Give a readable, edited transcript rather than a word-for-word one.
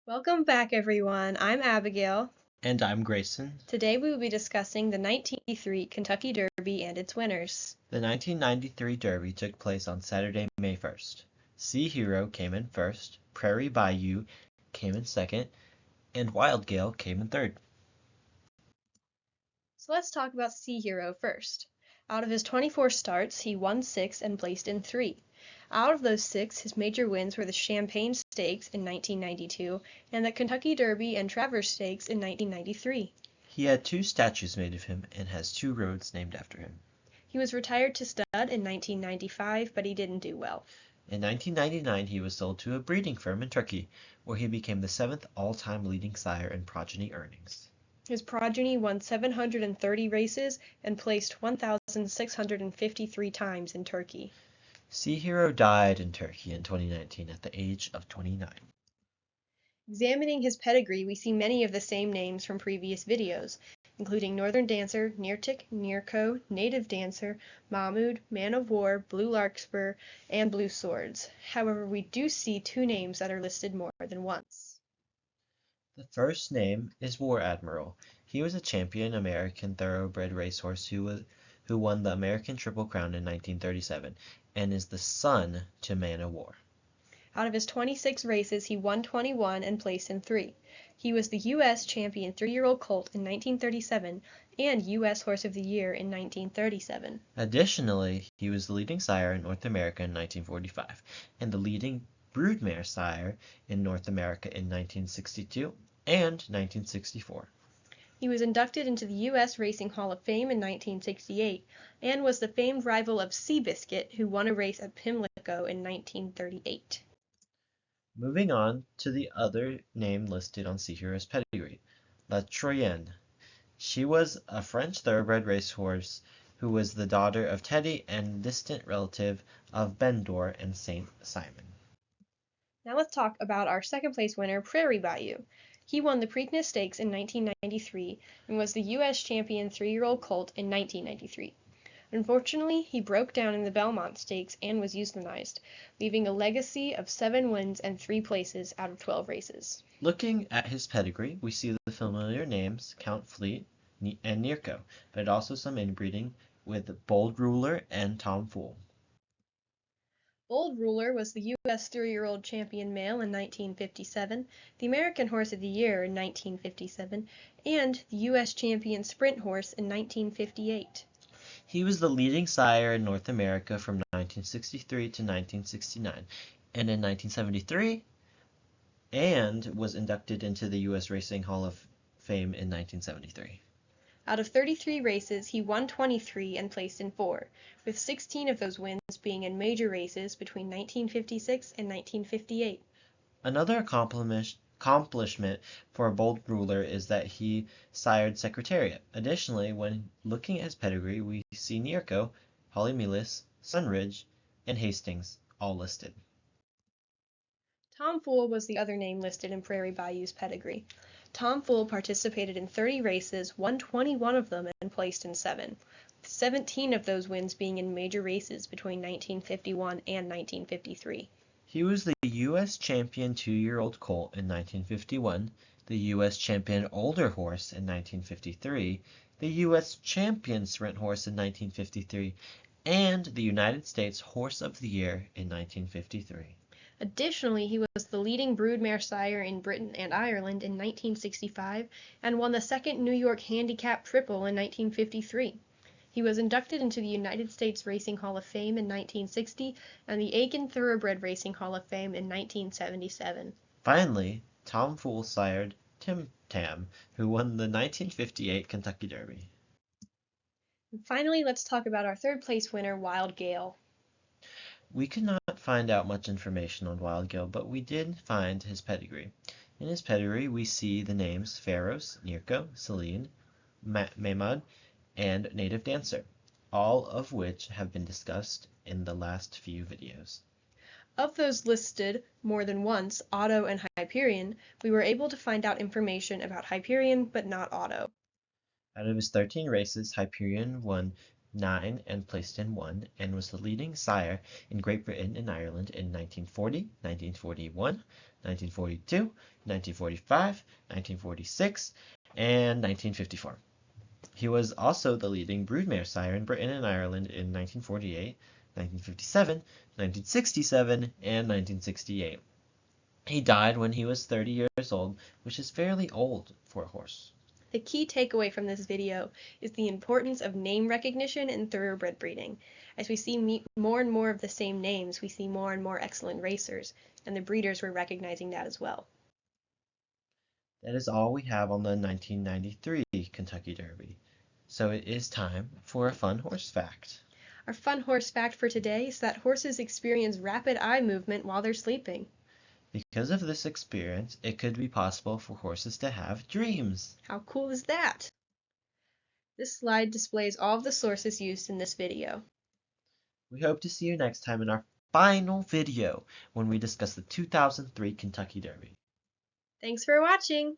Welcome back, everyone. I'm Abigail. And I'm Grayson. Today we will be discussing the 1993 Kentucky Derby and its winners. The 1993 Derby took place on Saturday, May 1st. Sea Hero came in first, Prairie Bayou came in second, and Wild Gale came in third. So let's talk about Sea Hero first. Out of his 24 starts, he won 6 and placed in 3. Out of those 6, his major wins were the Champaign Stakes in 1992 and the Kentucky Derby and Travers Stakes in 1993. He had 2 statues made of him and has 2 roads named after him. He was retired to stud in 1995, but he didn't do well. In 1999, he was sold to a breeding firm in Turkey, where he became the 7th all-time leading sire in progeny earnings. His progeny won 730 races and placed 1,653 times in Turkey. Sea Hero died in Turkey in 2019 at the age of 29. Examining his pedigree, we see many of the same names from previous videos, including Northern Dancer, Neartic, Nearco, Native Dancer, Mahmoud, Man of War, Blue Larkspur, and Blue Swords. However, we do see 2 names that are listed more than once. The first name is War Admiral. He was a champion American thoroughbred racehorse who won the American Triple Crown in 1937 and is the son to Man of War. Out of his 26 races, he won 21 and placed in 3. He was the U.S. Champion 3-year-old colt in 1937 and U.S. Horse of the Year in 1937. Additionally, he was the leading sire in North America in 1945 and the leading broodmare sire in North America in 1962 and 1964. He was inducted into the U.S. Racing Hall of Fame in 1968 and was the famed rival of Seabiscuit, who won a race at Pimlico in 1938. Moving on to the other name listed on Sea Hero's pedigree, La Troyenne. She was a French thoroughbred racehorse who was the daughter of Teddy and distant relative of Ben D'Or and Saint Simon. Now let's talk about our second place winner, Prairie Bayou. He won the Preakness Stakes in 1993 and was the U.S. Champion 3-year-old colt in 1993. Unfortunately, he broke down in the Belmont Stakes and was euthanized, leaving a legacy of 7 wins and 3 places out of 12 races. Looking at his pedigree, we see the familiar names Count Fleet and Nearco, but also some inbreeding with Bold Ruler and Tom Fool. Bold Ruler was the U.S. 3-year-old champion male in 1957, the American Horse of the Year in 1957, and the U.S. champion sprint horse in 1958. He was the leading sire in North America from 1963 to 1969, and in 1973, and was inducted into the U.S. Racing Hall of Fame in 1973. Out of 33 races, he won 23 and placed in 4, with 16 of those wins being in major races between 1956 and 1958. Another accomplishment for a Bold Ruler is that he sired Secretariat. Additionally, when looking at his pedigree, we see Nearco, Holly Mealis, Sunridge, and Hastings all listed. Tom Fool was the other name listed in Prairie Bayou's pedigree. Tom Fool participated in 30 races, won 21 of them, and placed in 7, with 17 of those wins being in major races between 1951 and 1953. He was the U.S. Champion 2-year-old colt in 1951, the U.S. Champion Older Horse in 1953, the U.S. Champion Sprint Horse in 1953, and the United States Horse of the Year in 1953. Additionally, he was the leading broodmare sire in Britain and Ireland in 1965 and won the second New York Handicap Triple in 1953. He was inducted into the United States Racing Hall of Fame in 1960 and the Aiken Thoroughbred Racing Hall of Fame in 1977. Finally, Tom Fool sired Tim Tam, who won the 1958 Kentucky Derby. And finally, let's talk about our third place winner, Wild Gale. We could not find out much information on Wild Gale, but we did find his pedigree. In his pedigree, we see the names Pharos, Nearco, Celine, Mahmoud, and Native Dancer, all of which have been discussed in the last few videos. Of those listed more than once, Otto and Hyperion, we were able to find out information about Hyperion but not Otto. Out of his 13 races, Hyperion won 9, and placed in 1, and was the leading sire in Great Britain and Ireland in 1940, 1941, 1942, 1945, 1946, and 1954. He was also the leading broodmare sire in Britain and Ireland in 1948, 1957, 1967, and 1968. He died when he was 30 years old, which is fairly old for a horse. The key takeaway from this video is the importance of name recognition in thoroughbred breeding. As we see more and more of the same names, we see more and more excellent racers, and the breeders were recognizing that as well. That is all we have on the 1993 Kentucky Derby. So it is time for a fun horse fact. Our fun horse fact for today is that horses experience rapid eye movement while they're sleeping. Because of this experience, it could be possible for horses to have dreams. How cool is that? This slide displays all of the sources used in this video. We hope to see you next time in our final video when we discuss the 2003 Kentucky Derby. Thanks for watching!